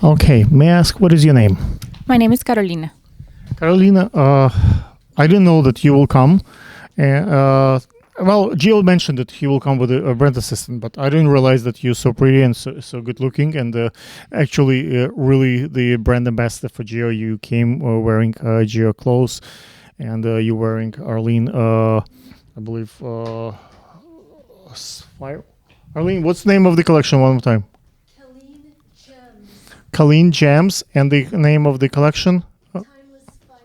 Okay, may I ask what is your name? My name is Carolina. Carolina, I didn't know that you will come. Well, Gio mentioned that he will come with a brand assistant, but I didn't realize that you're so pretty and so good looking. And actually, really, the brand ambassador for Gio, you came wearing Gio clothes, and you're wearing Arlene, I believe, Fire. Arlene, what's the name of the collection one more time? Colleen Gems. Colleen Gems, and the name of the collection? Timeless Fire.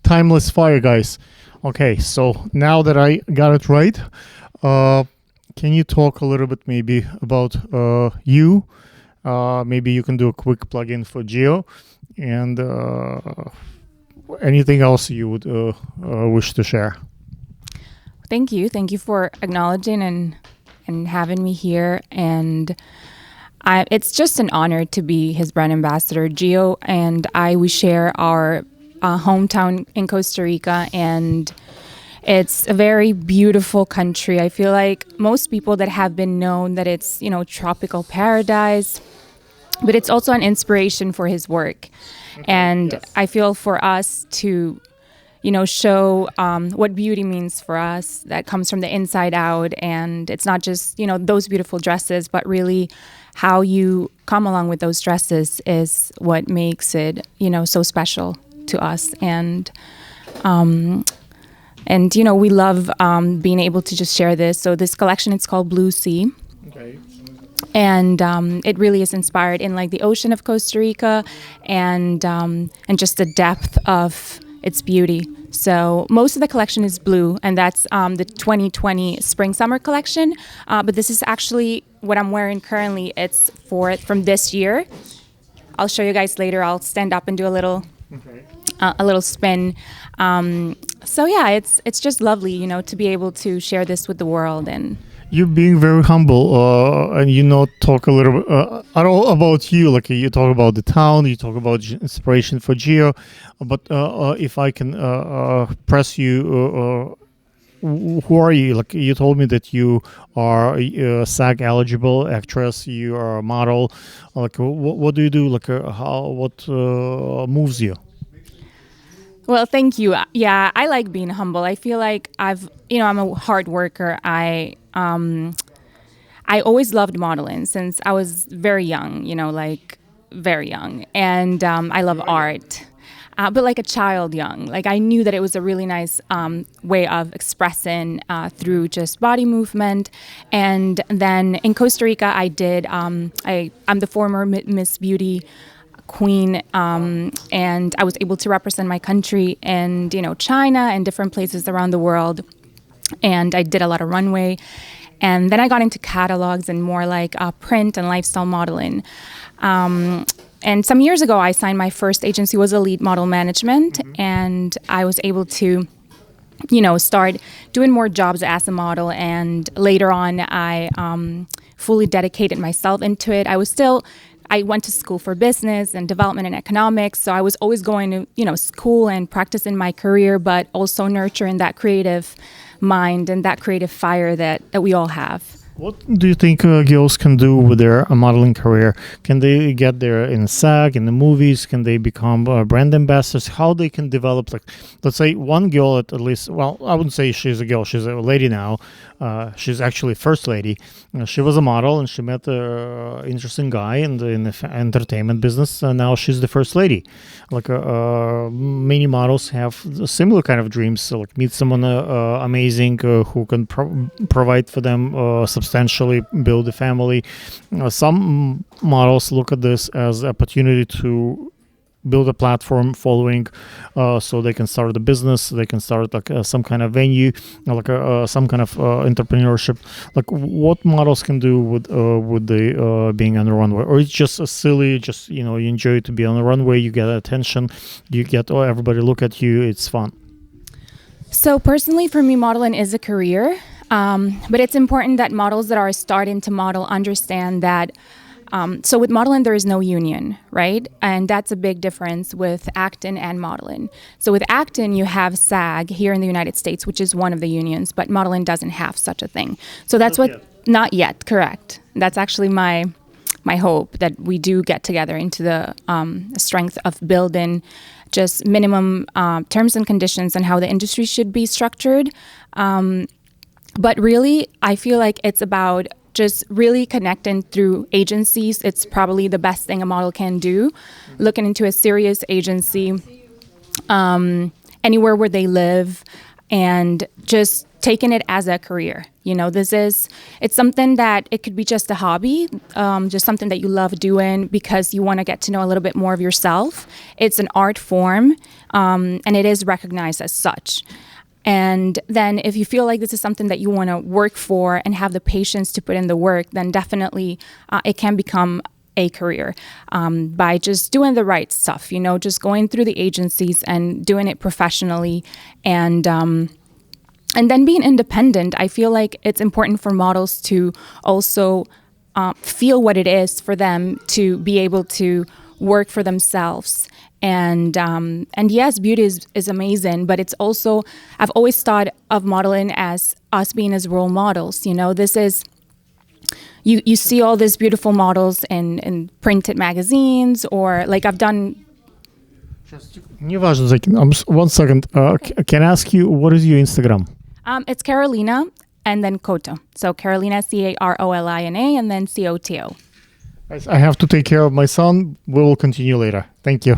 Timeless Fire, guys. Okay, so now that I got it right, can you talk a little bit maybe about you? Maybe you can do a quick plug-in for Geo, and anything else you would wish to share. Thank you. Thank you for acknowledging and having me here. And it's just an honor to be his brand ambassador. Gio and we share our hometown in Costa Rica, and it's a very beautiful country. I feel like most people that have been known that it's, tropical paradise, but it's also an inspiration for his work. And yes. I feel for us to, show what beauty means for us, that comes from the inside out. And it's not just, those beautiful dresses, but really how you come along with those dresses is what makes it, so special to us. And we love being able to just share this. So this collection, it's called Blue Sea. Okay. And it really is inspired in like the ocean of Costa Rica, and just the depth of its beauty. So most of the collection is blue, and that's the 2020 Spring Summer collection. But this is actually what I'm wearing currently. It's from this year. I'll show you guys later. I'll stand up and do a little spin. So yeah, it's just lovely, to be able to share this with the world. And You're being very humble, and you not talk a little bit at all about you. Like you talk about the town, you talk about inspiration for Geo. But if I can press you, who are you? Like you told me that you are a SAG eligible actress. You are a model. Like what do you do? Like what moves you? well, thank you. Yeah, I like being humble. I feel like I'm a hard worker. I always loved modeling since I was very young, like very young. And I love art, but like a child young. Like I knew that it was a really nice way of expressing through just body movement. And then in Costa Rica, I did, I'm the former Miss Beauty queen, and I was able to represent my country in, China and different places around the world. And I did a lot of runway. And then I got into catalogs and more like print and lifestyle modeling. And some years ago, I signed my first agency, was Elite Model Management. And I was able to, start doing more jobs as a model. And later on, I fully dedicated myself into it. I went to school for business and development and economics. So I was always going to, school and practicing my career, but also nurturing that creative mind and that creative fire that we all have. What do you think girls can do with their modeling career? Can they get there in SAG, in the movies? Can they become brand ambassadors? How they can develop, like, let's say one girl at least, well, I wouldn't say she's a girl, she's a lady now. She's actually first lady. She was a model and she met an interesting guy in the entertainment business. Now she's the first lady. Like many models have similar kind of dreams. So, like meet someone amazing who can provide for them substantially, build a family. Some models look at this as an opportunity to build a platform following, so they can start a business, they can start like some kind of venue, like some kind of entrepreneurship. Like what models can do with the being on the runway, or it's just a silly, just you enjoy to be on the runway, you get attention, you get everybody look at you, it's fun. So personally, for me, modeling is a career, but it's important that models that are starting to model understand that. So with modeling, there is no union, right? And that's a big difference with acting and modeling. So with acting, you have SAG here in the United States, which is one of the unions, but modeling doesn't have such a thing. So that's Not yet. Not yet, correct. That's actually my my hope that we do get together into the strength of building just minimum terms and conditions and how the industry should be structured. But really, I feel like it's about just really connecting through agencies. It's probably the best thing a model can do. Looking into a serious agency, anywhere where they live, and just taking it as a career. It's something that it could be just a hobby, just something that you love doing because you want to get to know a little bit more of yourself. It's an art form, and it is recognized as such. And then if you feel like this is something that you want to work for and have the patience to put in the work, then definitely it can become a career by just doing the right stuff, just going through the agencies and doing it professionally and then being independent. I feel like it's important for models to also feel what it is for them to be able to work for themselves. And yes, beauty is amazing, but it's also, I've always thought of modeling as us being as role models. This is, you see all these beautiful models in printed magazines, or like I've done. Неважно, one second. Can I ask you, what is your Instagram? It's Carolina and then Coto. So Carolina, Carolina, and then Coto. I have to take care of my son. We will continue later. Thank you.